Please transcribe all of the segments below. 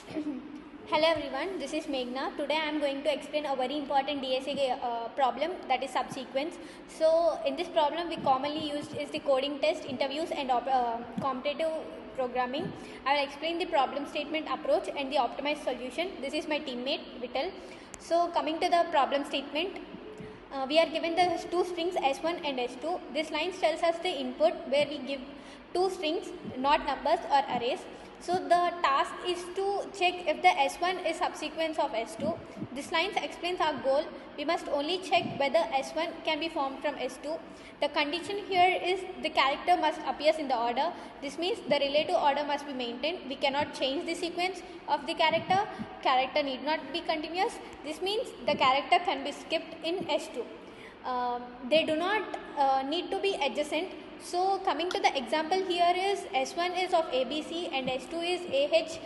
Hello everyone, this is Meghna. Today I am going to explain a very important DSA problem, that is subsequence. So in this problem we commonly used is the coding test, interviews and competitive programming. I will explain the problem statement approach and the optimized solution. This is my teammate Vittal. So coming to the problem statement, we are given the two strings S1 and S2. This line tells us the input where we give two strings, not numbers or arrays. So the task is to check if the S1 is subsequence of S2. This line explains our goal. We must only check whether S1 can be formed from S2. The condition here is the character must appear in the order. This means the relative order must be maintained. We cannot change the sequence of the character. Character need not be continuous. This means the character can be skipped in S2. They do not need to be adjacent. So coming to the example here is S1 is of ABC and S2 is AH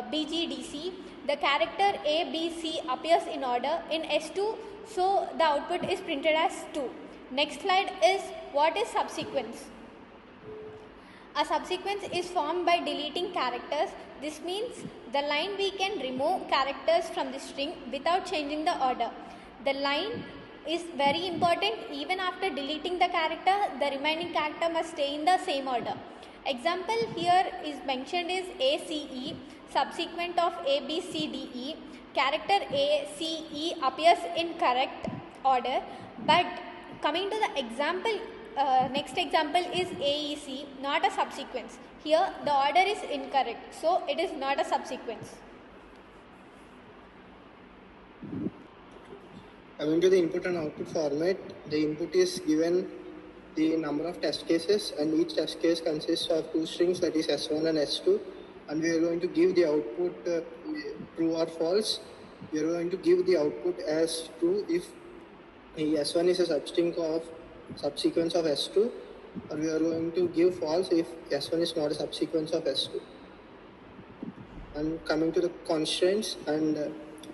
BGDC. The character ABC appears in order in S2, so the output is printed as 2. Next slide is what is subsequence. A subsequence is formed by deleting characters. This means the line we can remove characters from the string without changing the order. The line is very important. Even after deleting the character, the remaining character must stay in the same order. Example here is mentioned is ACE, subsequent of ABCDE. Character ACE appears in correct order, but coming to the example, next example is AEC, not a subsequence. Here the order is incorrect, so it is not a subsequence. Coming to the input and output format, the input is given the number of test cases, and each test case consists of two strings, that is S1 and S2, and we are going to give the output true or false. We are going to give the output as true if the S1 is a substring of subsequence of S2, or we are going to give false if S1 is not a subsequence of S2. And coming to the constraints, and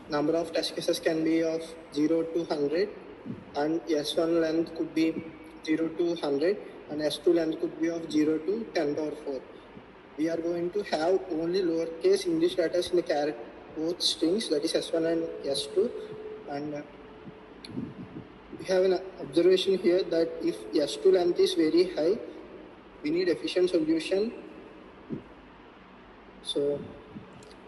number of test cases can be of 0 to 100, and S1 length could be 0 to 100, and S2 length could be of 0 to 10 power 4. We are going to have only lowercase English letters in the character both strings, that is S1 and S2, and we have an observation here that if S2 length is very high, we need efficient solution. So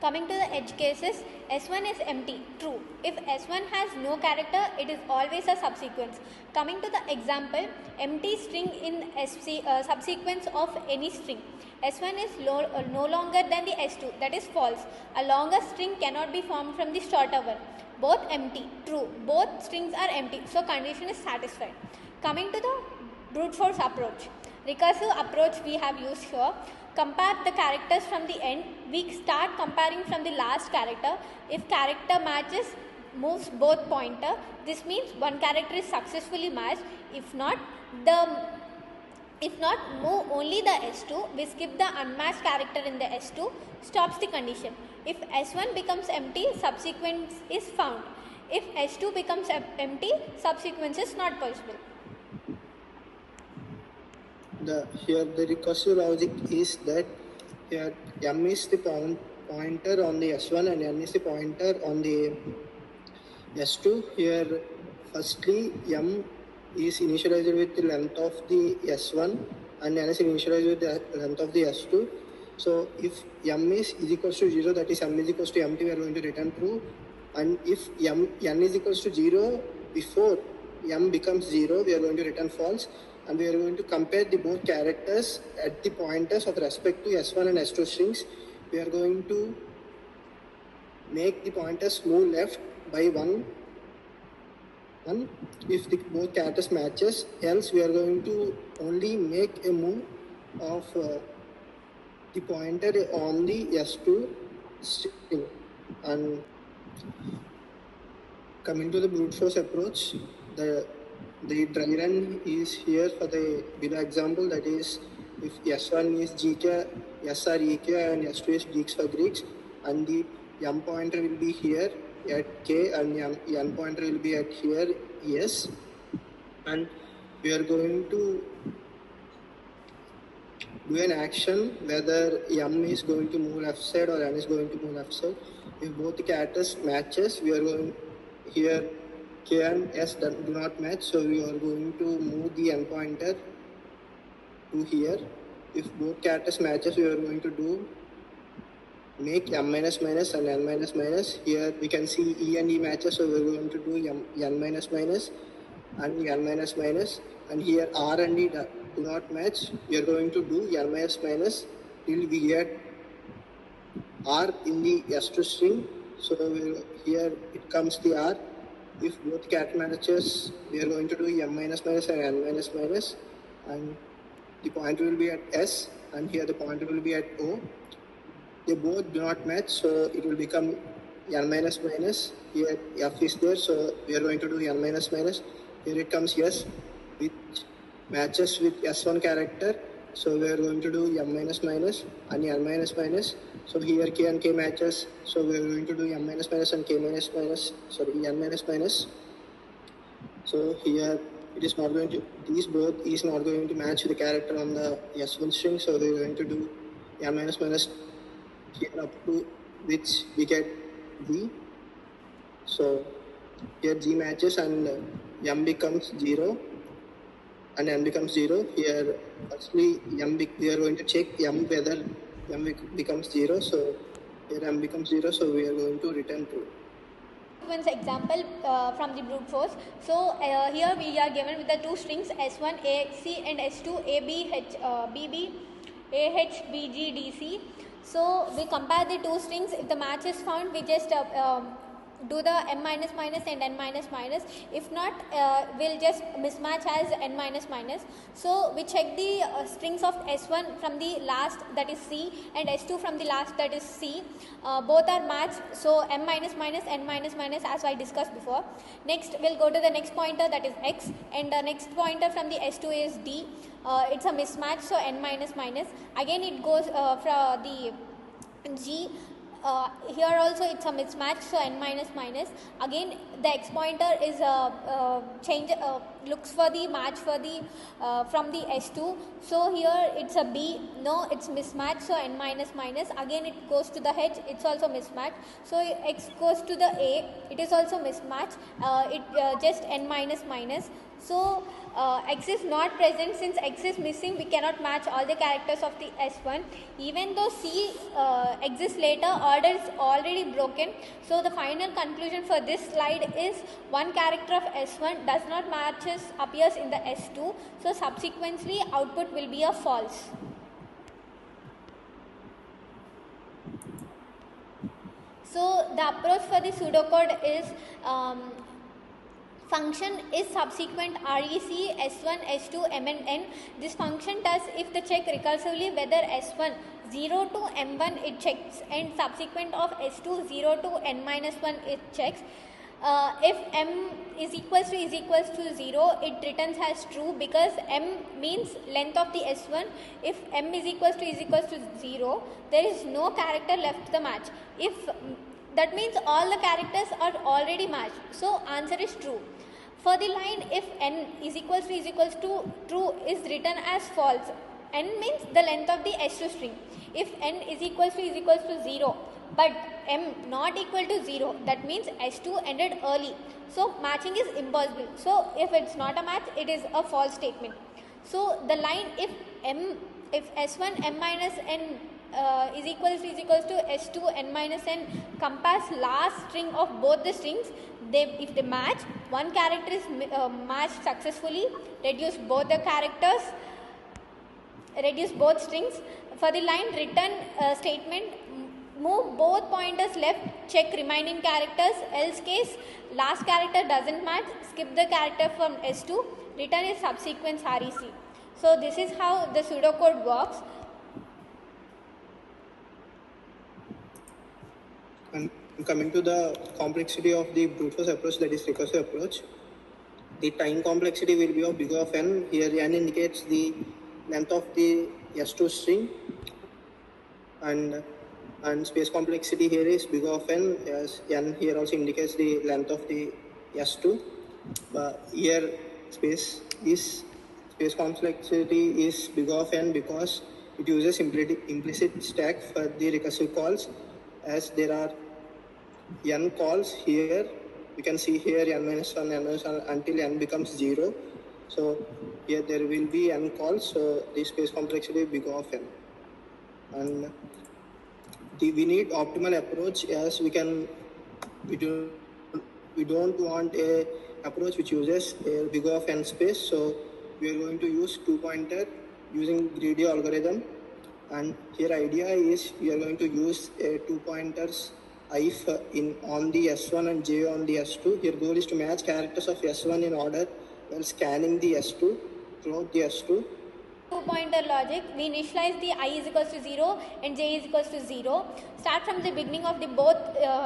coming to the edge cases, S1 is empty, true. If S1 has no character, it is always a subsequence. Coming to the example, empty string in subsequence of any string. S1 is no longer than the S2, that is false. A longer string cannot be formed from the shorter one. Both empty, true. Both strings are empty, so condition is satisfied. Coming to the brute force approach. Recursive approach we have used here. Compare the characters from the end. We start comparing from the last character. If character matches, moves both pointer. This means one character is successfully matched. If not, move only the S2. We skip the unmatched character in the S2. Stops the condition. If S1 becomes empty, subsequence is found. If S2 becomes empty, subsequence is not possible. Here the recursive logic is that here M is the pointer on the S1 and N is the pointer on the S2. Here firstly M is initialized with the length of the S1 and N is initialized with the length of the S2. So if M is equals to 0, that is M is equals to empty, we are going to return true. And if N is equals to 0 before M becomes 0, we are going to return false. And we are going to compare the both characters at the pointers of respect to S1 and S2 strings. We are going to make the pointers move left by one if the both characters matches, else we are going to only make a move of the pointer on the S2 string. And coming to the brute force approach, the dry run is here for the below example, that is if S1 is GK, SR EK and S2 is Greeks for Greeks, and the M pointer will be here at K and N pointer will be at here ES, and we are going to do an action whether M is going to move left side or N is going to move left side. If both the characters matches, we are going here K and S do not match, so we are going to move the N pointer to here. If both characters matches, we are going to do make M minus minus and N minus minus. Here we can see E and E matches, so we are going to do N minus minus and N minus minus. And here R and D do not match, we are going to do N minus minus till we get R in the S2 string. So here it comes the R. If both cat matches, we are going to do M minus minus and N minus minus, and the pointer will be at S, and here the pointer will be at O. They both do not match, so it will become N minus minus. Here F is there, so we are going to do N minus minus. Here it comes S, which matches with S1 character, so we are going to do M minus minus and N minus minus. So here K and K matches, so we are going to do M minus minus and K minus minus, sorry, N minus minus. So here it is not going to, these both is not going to match the character on the S1 string, so we are going to do M minus minus here up to which we get G. So here G matches and M becomes 0 and N becomes 0. Here firstly we are going to check M whether M becomes 0. So here M becomes 0, so we are going to return true. Sequence example from the brute force. So here we are given with the two strings S1 AXC and S2 ABH BB AH BG DC. So we compare the two strings. If the match is found, we just do the M minus minus and N minus minus. If not, we'll just mismatch as N minus minus. So we check the strings of S1 from the last, that is C, and S2 from the last, that is C. Both are matched, so M minus minus, N minus minus, as I discussed before. Next we'll go to the next pointer, that is X, and the next pointer from the S2 is D. It's a mismatch, so N minus minus. Again it goes from the G. Here also it's a mismatch, so N minus minus. Again the X pointer is looks for the match for the from the S2. So here it's a B, no, it's mismatch, so N minus minus. Again it goes to the H, it's also mismatch. So X goes to the A, it is also mismatch. Just N minus minus. So X is not present. Since X is missing, we cannot match all the characters of the S1. Even though C exists later, order is already broken. So the final conclusion for this slide is one character of S1 does not matches appears in the S2. So subsequently output will be a false. So the approach for the pseudocode is function is subsequent REC S1 S2 M and N. This function does if the check recursively whether S1 0 to M1 it checks and subsequent of S2 0 to N minus 1 it checks. If M is equals to 0, it returns as true because M means length of the S1. If M is equals to 0, there is no character left to the match. If that means all the characters are already matched, so answer is true. For the line if N is equals to true is written as false. N means the length of the S2 string. If N is equals to 0 but M not equal to 0, that means S2 ended early, so matching is impossible. So if it's not a match, it is a false statement. So the line if S1 M minus N is equals to S2 N minus N compares last string of both the strings. If they match, one character is matched successfully, reduce both the characters, reduce both strings. For the line return statement, move both pointers left, check remaining characters, else case last character doesn't match, skip the character from S2, return is subsequence REC. So this is how the pseudocode works. And coming to the complexity of the brute force approach, that is recursive approach, the time complexity will be of big of N. Here N indicates the length of the S2 string, and space complexity here is big of N, as N here also indicates the length of the S2. Here space complexity is big of N because it uses implicit stack for the recursive calls, as there are n calls here. You can see here n minus 1, n minus 1 until n becomes 0. So here there will be n calls, so the space complexity is big of n. And we need optimal approach, as we don't want a approach which uses a big of n space. So we are going to use two pointer using greedy algorithm. And here idea is we are going to use two pointers if on the S1 and J on the S2. Here goal is to match characters of S1 in order while scanning the S2 throughout the S2. Two-pointer logic, we initialize the I is equals to 0 and J is equals to 0. Start from the beginning of the both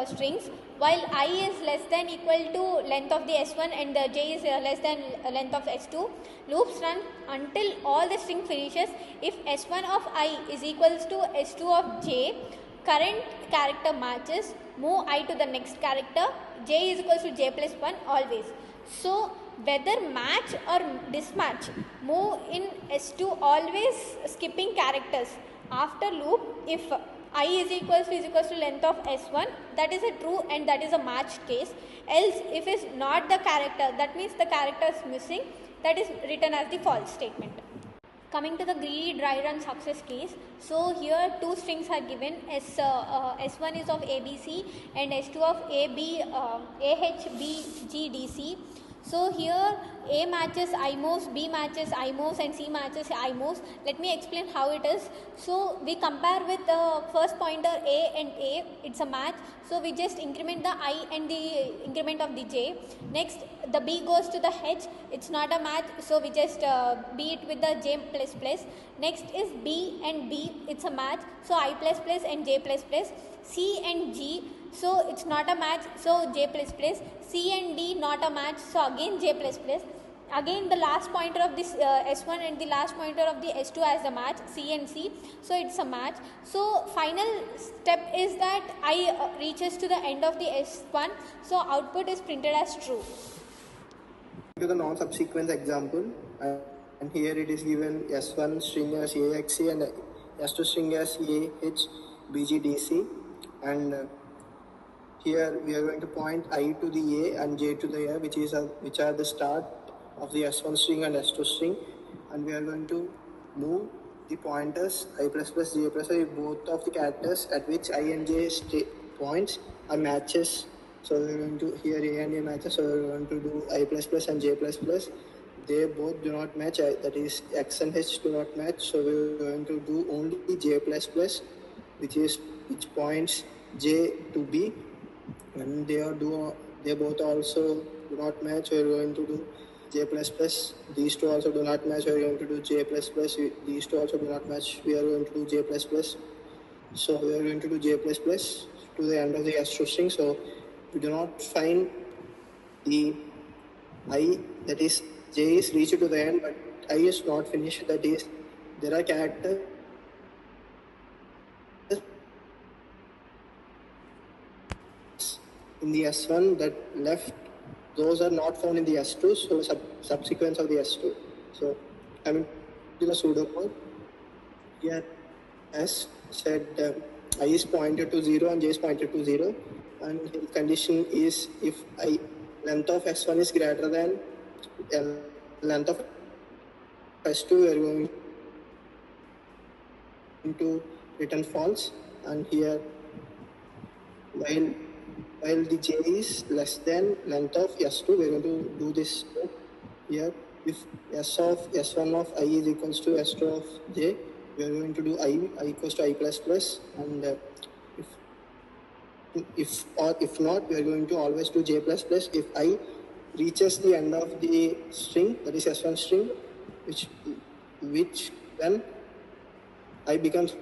strings. While I is less than equal to length of the S1 and the J is less than length of S2, loops run until all the string finishes. If S1 of I is equals to S2 of J, current character matches, move I to the next character, J is equals to J plus 1 always. So whether match or mismatch, move in S2 always skipping characters. After loop, if I is equals to length of S1, that is a true and that is a match case. Else if it's not the character, that means the character is missing, that is written as the false statement. Coming to the greedy dry run success case, so here two strings are given. S1 is of ABC and S2 of AHBGDC. So here A matches IMOS, B matches IMOS and C matches IMOS. Let me explain how it is. So we compare with the first pointer A and A, it's a match. So we just increment the I and the increment of the J. Next the B goes to the H, it's not a match, so we just B it with the J plus plus. Next is B and B, it's a match, so I plus plus and J plus plus. C and G, so it's not a match, so J plus plus. C and D not a match, so again J plus plus. Again the last pointer of this S1 and the last pointer of the S2 as the match, C and C, so it's a match. So final step is that I reaches to the end of the S1, so output is printed as true. To the non-subsequence example, and here it is given S1 string as AXC and S2 string as AHBGDC, and here we are going to point I to the A and J to the A, which are the start of the S1 string and S2 string, and we are going to move the pointers I plus plus J plus I, both of the characters at which I and J points are matches. So we are going to, here A and A matches, so we are going to do I plus plus and J plus plus. They both do not match, that is X and H do not match, so we are going to do only J plus plus, which points J to B, and they both also do not match. We are going to do J plus plus. These two also do not match. We are going to do J plus plus. These two also do not match. We are going to do J plus plus. So we are going to do J plus plus to the end of the S2 string. So we do not find the I, that is J is reached to the end, but I is not finished. That is, there are characters in the S1 that left, those are not found in the S2, so subsequence of the S2. So coming to the pseudocode, here as said, I is pointed to 0 and J is pointed to 0, and the condition is if I length of S1 is greater than length of S2, we are going to return false, and here while the J is less than length of S2, we are going to do this here. If S of S1 of I is equals to S2 of J, we are going to do I equals to I plus plus, and if not, we are going to always do J plus plus if I reaches the end of the string, that is S1 string, which then I becomes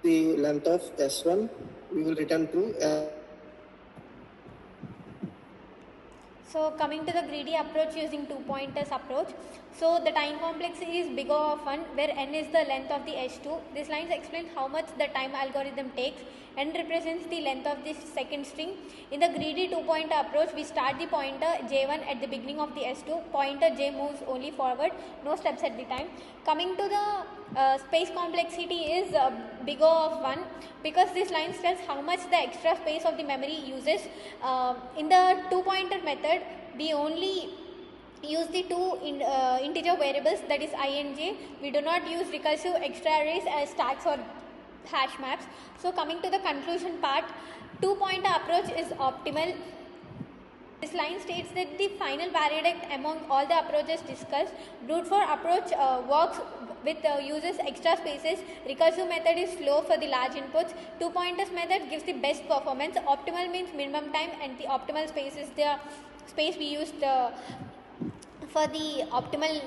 the length of S1, we will return true. So coming to the greedy approach using two pointers approach. So the time complexity is big O of 1 where n is the length of the h2. This line explains how much the time algorithm takes. N represents the length of the second string. In the greedy two pointer approach, we start the pointer j1 at the beginning of the s2. Pointer j moves only forward, no steps at the time. Coming to the space complexity is big O of 1 because this line tells how much the extra space of the memory uses. In the two pointer method, we only use the two integer variables, that is I and j. We do not use recursive extra arrays as stacks or hash maps. So coming to the conclusion part, two pointer approach is optimal. This line states that the final verdict among all the approaches discussed, brute force approach works with uses extra spaces. Recursive method is slow for the large inputs. Two pointers method gives the best performance. Optimal means minimum time, and the optimal space is the space we used for the optimal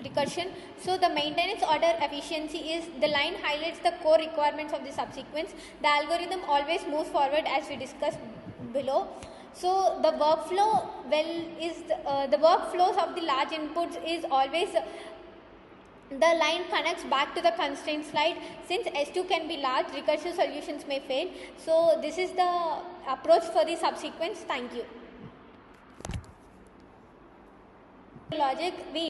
recursion. So the maintenance order efficiency is the line highlights the core requirements of the subsequence. The algorithm always moves forward as we discussed below. So the workflow is the workflows of the large inputs is always the line connects back to the constraint slide. Since S2 can be large, recursive solutions may fail. So this is the approach for the subsequence. Thank you. Logic, we